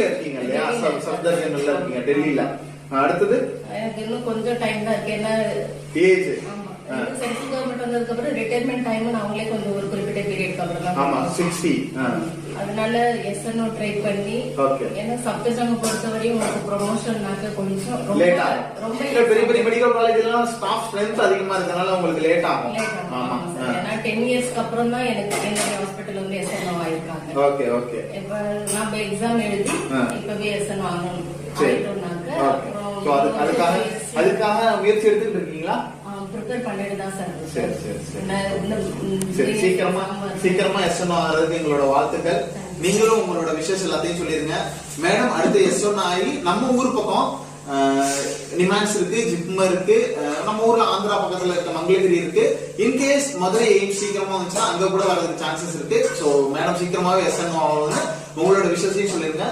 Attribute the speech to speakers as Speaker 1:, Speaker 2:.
Speaker 1: டெல்லியில இருக்கீங்க இல்லையா? சப்தர்ஜங்கள்ல இருக்கீங்க டெல்லியில. அடுத்தது
Speaker 2: எனக்கு இன்னும் கொஞ்சம் டைம் தான் இருக்கு. என்ன
Speaker 1: ஏஜ்?
Speaker 2: சென்ட்ரல் கவர்மெண்ட் வந்ததுக்கு அப்புறம் ரிட்டையர்மெண்ட் டைம் அவங்களே கொஞ்சம் ஒரு குறிப்பிட்ட பீரியட் அப்புறம் தான்.
Speaker 1: ஆமா 60.
Speaker 2: அதனால SNO ட்ரை பண்ணி, ஏன்னா சப்தர்ஜங்க பொறுத்தவரையும் உங்களுக்கு ப்ரொமோஷன்னாக்க கொஞ்சம்
Speaker 1: லேட் ஆகும். ரொம்ப பெரிய பெரிய மெடிக்கல் காலேஜ்லாம் ஸ்டாஃப் ஸ்ட்ரென்த் அதிகமா இருக்கனால உங்களுக்கு லேட் ஆகும். ஆமா.
Speaker 2: ஏன்னா 10 இயர்ஸ்க்கு அப்புறம் தான் எனக்கு என்னுடைய ஹாஸ்பிட்டல் வந்து SNO ஆயிருக்காங்க.
Speaker 1: Okay okay.
Speaker 2: இப்ப நான் எக்ஸாம் எழுதி இப்பவே SNO ஆகணும்
Speaker 1: அதுக்காக முயற்சி எடுத்துட்டு இருக்கீங்களா?
Speaker 2: ப்ரிப்பேர் பண்ணிட்டு தான் சார்.
Speaker 1: சரி சரி சரி. சீக்கிரமா SNO ஆகிறதுக்கு எங்களோட வாழ்த்துக்கள். நீங்களும் உங்களோட விஷஸ் எல்லாத்தையும் சொல்லிருங்க. மேடம் அடுத்து SNO ஆகி நம்ம ஊர் பக்கம் நிமான்ஸ் இருக்கு, ஜிப்மர் இருக்கு, நம்ம ஊர்ல ஆந்திரா பக்கத்துல இருக்க மங்களகிரி இருக்கு. இன்கேஸ் மதுரை எய்ம்ஸ் சீக்கிரமா வந்துச்சுன்னா அங்க கூட வரதுக்கு சான்சஸ் இருக்கு. சோ மேடம் சீக்கிரமாவே SNO ஆகுங்க. உங்களோட விஷயத்தையும் சொல்லிருங்க.